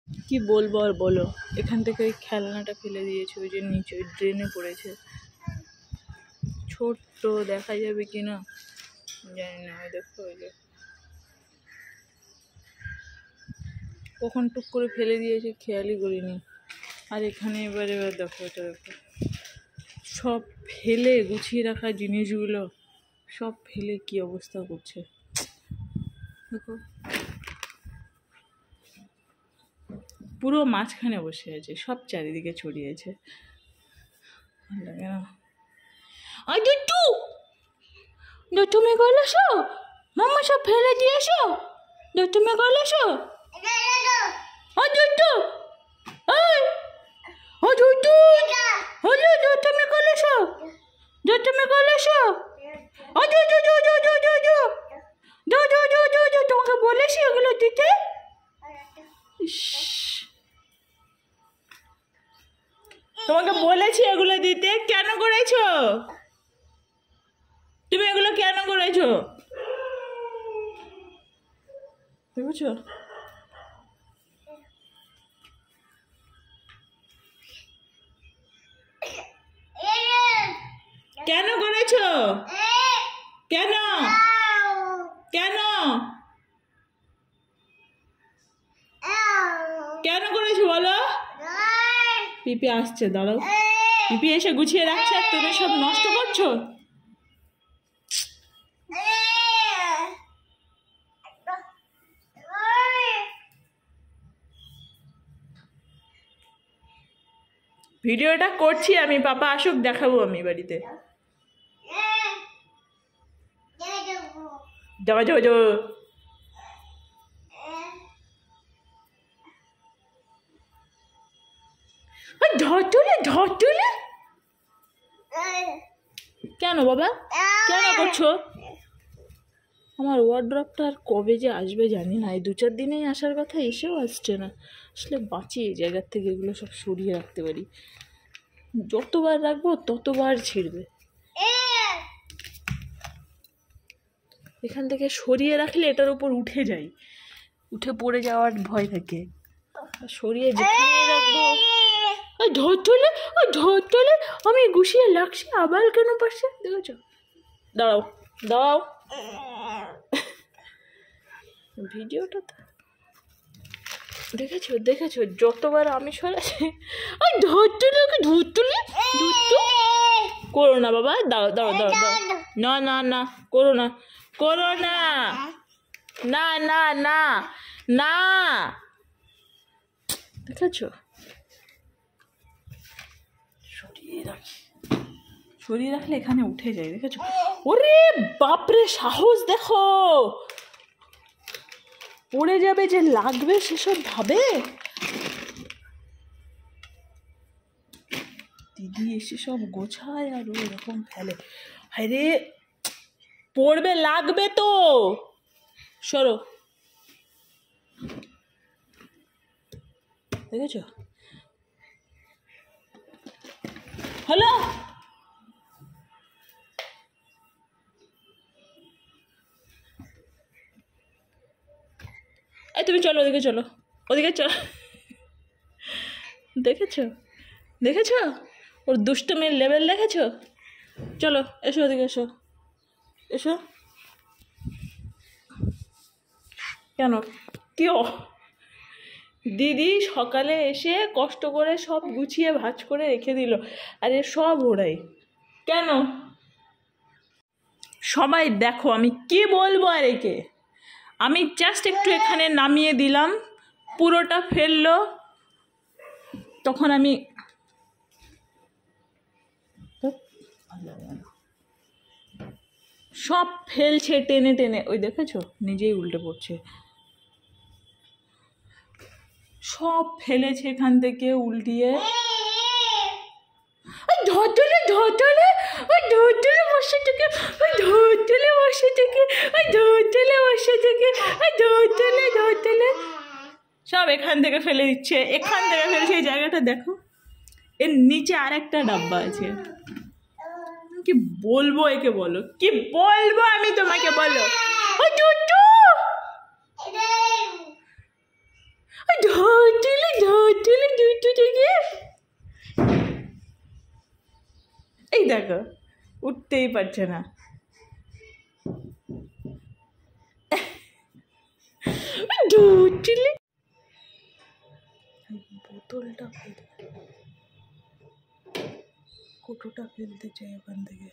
কি বলবো আর বলো, এখান থেকে ওই খেলনাটা ফেলে দিয়েছে, ওই যে নিচে ওই ড্রেনে পড়েছে। ছোট্ট দেখা যাবে কি না জানি না। দেখো ওই যে কখন টুক করে ফেলে দিয়েছে খেয়ালই করিনি। আর এখানে এবার দেখো, এটা দেখো, সব ফেলে গুছিয়ে রাখা জিনিসগুলো সব ফেলে কি অবস্থা করছে দেখো। পুরো মাঝখানে বসে আছে, সব চারিদিকে ছড়িয়েছে। ভালো লাগে না। আর দুটু তুমি গলেছো, মাম্মা সব ফেলে দিয়েছো। তুমি গলেছো, ও দুটু, ওই ও দুটু, ও দুটু তুমি গলেছো, তুমি গলেছো, ও দুটু তোমাকে বলেছি ওগুলো দিতে। তোমাকে বলেছি এগুলো দিতে, কেন করেছো তুমি? এগুলো কেন করেছো দেখেছো? কেন করেছো? কেন কেন কেন করেছো বলো? পিপি আসছে, দাঁড়াও। পিপি এসে গুছিয়ে রাখছে আর তুমি সব নষ্ট করছো। ভিডিওটা করছি আমি, পাপা আসুক দেখাবো আমি বাড়িতে। যাও যাও যাও। ধরতুলে কেন বাবা, কেন করছো? আমার ওয়ার্ড্রপটা আর কবে যে আসবে জানি না। এই 2-4 দিনেই আসার কথা, এসেও আসছে না। আসলে বাঁচি এই জায়গার থেকে, এগুলো সব সরিয়ে রাখতে পারি। যতবার রাখবো ততবার ছিঁড়বে। এখান থেকে সরিয়ে রাখলে এটার উপর উঠে যাই, উঠে পড়ে যাওয়ার ভয় থাকে। সরিয়ে যেখানে রাখবো, ওই ধরতুলে আমি গুছিয়ে লাগছি, আবার কেন পারছে দেখেছো? দাঁড়াও দাঁড়াও, ভিডিওটা তো দেখেছো যতবার আমি সরাচ্ছি। ওই ধরতুলে করো না বাবা, দাও দাও দাও দাও। না না না করো না, করো না, না না না না। দেখেছো? সরিয়ে রাখলে এখানে উঠে যায়, দেখেছো? ওরে বাপরে, সাহস দেখো, পড়ে যাবে যে, লাগবে সেসব ভাবে। দিদি এসে সব গোছায় আর ও এরকম ফেলে। আরে পড়বে, লাগবে তো, সরো। দেখেছো? হলো? এই তুমি চলো ওদিকে, চলো ওদিকে চলো। দেখেছো ওর দুষ্টুমির লেভেল দেখেছো? চলো এসো ওদিকে, এসো এসো। কেন কি? দিদি সকালে এসে কষ্ট করে সব গুছিয়ে ভাঁজ করে রেখে দিল, আর এ সব ওড়াই কেন? সবাই দেখো আমি কি বলবো আর একে। আমি জাস্ট একটু এখানে নামিয়ে দিলাম, পুরোটা ফেললো। তখন আমি সব ফেলছে টেনে টেনে, ওই দেখেছো নিজেই উল্টে পড়ছে। সব ফেলেছে এখান থেকে উল্টিয়ে। ধরতুলে বসে থেকে, ধরতুলে বসে থেকে, ধরতুলে সব এখান থেকে ফেলে দিচ্ছে, এখান থেকে ফেলছে। এই জায়গাটা দেখো, এর নিচে আরেকটা ডাব্বা আছে। কি বলবো একে, বলো কি বলবো আমি তোমাকে, বলো। ধরতুলে দেখো, উঠতেই পারছে না। ধরছিলে বোতলটা ফেলতে, কোটোটা ফেলতে চাই ওখান থেকে।